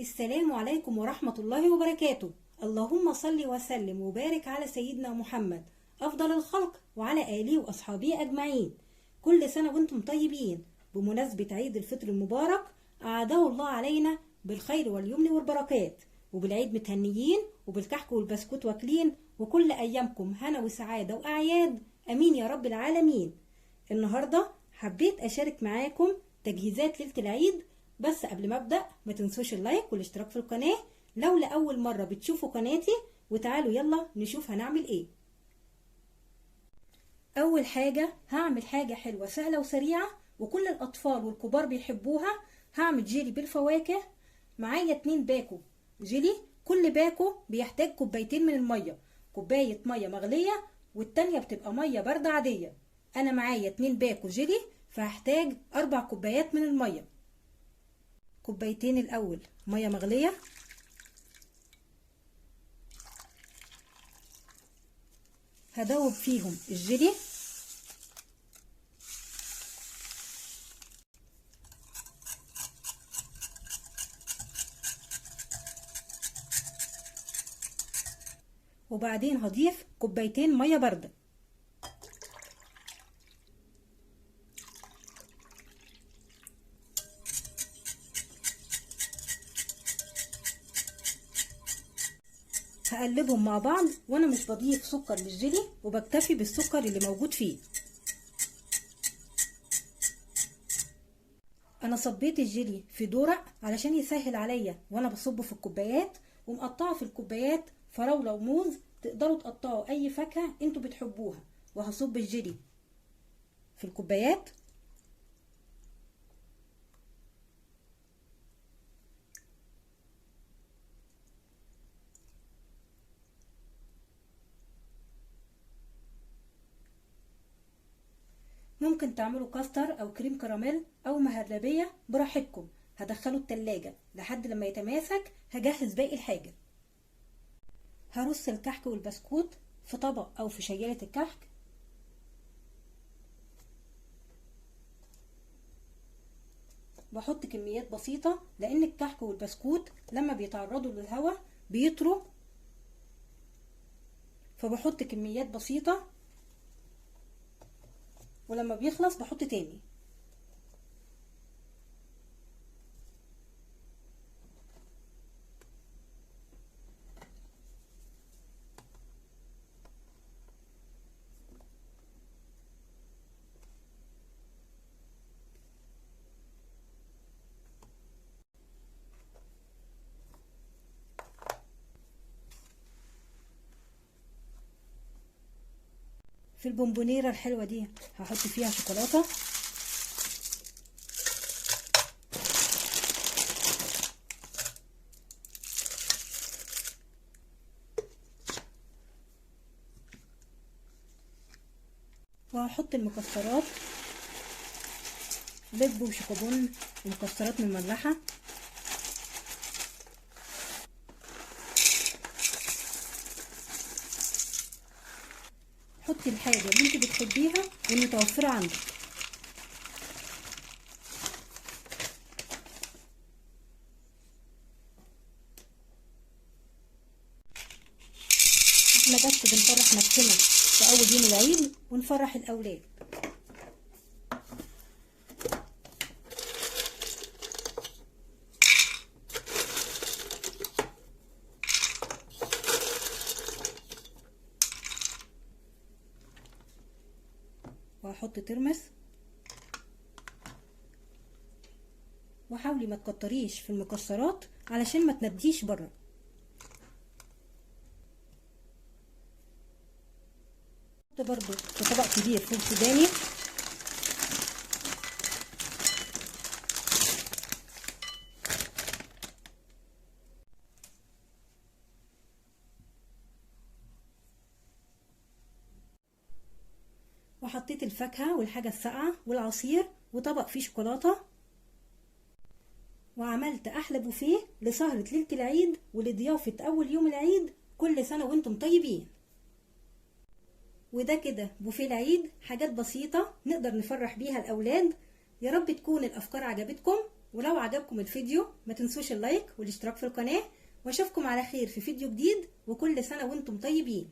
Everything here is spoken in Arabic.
السلام عليكم ورحمة الله وبركاته. اللهم صل وسلم وبارك على سيدنا محمد أفضل الخلق وعلى آله وأصحابه أجمعين. كل سنة وانتم طيبين بمناسبة عيد الفطر المبارك، أعاده الله علينا بالخير واليمن والبركات، وبالعيد متهنيين وبالكحك والبسكوت واكلين، وكل أيامكم هنا وسعادة وأعياد، أمين يا رب العالمين. النهاردة حبيت أشارك معاكم تجهيزات ليلة العيد، بس قبل ما ابدا ما تنسوش اللايك والاشتراك في القناه لو لاول مره بتشوفوا قناتي، وتعالوا يلا نشوف هنعمل ايه. اول حاجه هعمل حاجه حلوه سهله وسريعه وكل الاطفال والكبار بيحبوها. هعمل جيلي بالفواكه. معايا 2 باكو جيلي، كل باكو بيحتاج كوبايتين من الميه، كوبايه ميه مغليه والتانيه بتبقى ميه بارده عاديه. انا معايا 2 باكو جيلي فهحتاج 4 كوبايات من الميه. كوبايتين الاول ميه مغليه، هدوب فيهم الجيلي، وبعدين هضيف كوبايتين ميه بارده. هقلبهم مع بعض وانا مش بضيف سكر للجيلي وبكتفي بالسكر اللي موجود فيه. انا صبيت الجيلي في دورق علشان يسهل عليا وانا بصبه في الكوبايات، ومقطعه في الكوبايات فراوله وموز، تقدروا تقطعوا اي فاكهه انتوا بتحبوها. وهصب الجيلي في الكوبايات، ممكن تعملوا كاستر او كريم كراميل او مهلبية براحتكم. هدخله التلاجة لحد لما يتماسك. هجهز باقي الحاجة. هرص الكحك والبسكوت في طبق او في شيالة الكحك. بحط كميات بسيطة لان الكحك والبسكوت لما بيتعرضوا للهواء بيطروا، فبحط كميات بسيطة، ولما بيخلص بحط تاني. في البونبونيرة الحلوة دي هحط فيها شوكولاتة، وهحط المكسرات، لب وشوكوبون ومكسرات مملحة. حطي الحاجة اللي انت بتحبيها والمتوفرة عندك. احنا بس بنفرح نفسنا في اول يوم العيد ونفرح الاولاد. وهحط ترمس، وحاولي ما تكتريش في المكسرات علشان ما تنديش بره. حط برضو في طبق كبير فول سوداني، وحطيت الفاكهة والحاجة الساقعة والعصير وطبق فيه شوكولاتة، وعملت احلى بوفيه لسهرة ليلة العيد ولضيافة اول يوم العيد. كل سنة وانتم طيبين. وده كده بوفيه العيد، حاجات بسيطة نقدر نفرح بيها الاولاد. يا رب تكون الافكار عجبتكم، ولو عجبكم الفيديو ما تنسوش اللايك والاشتراك في القناة، واشوفكم على خير في فيديو جديد، وكل سنة وانتم طيبين.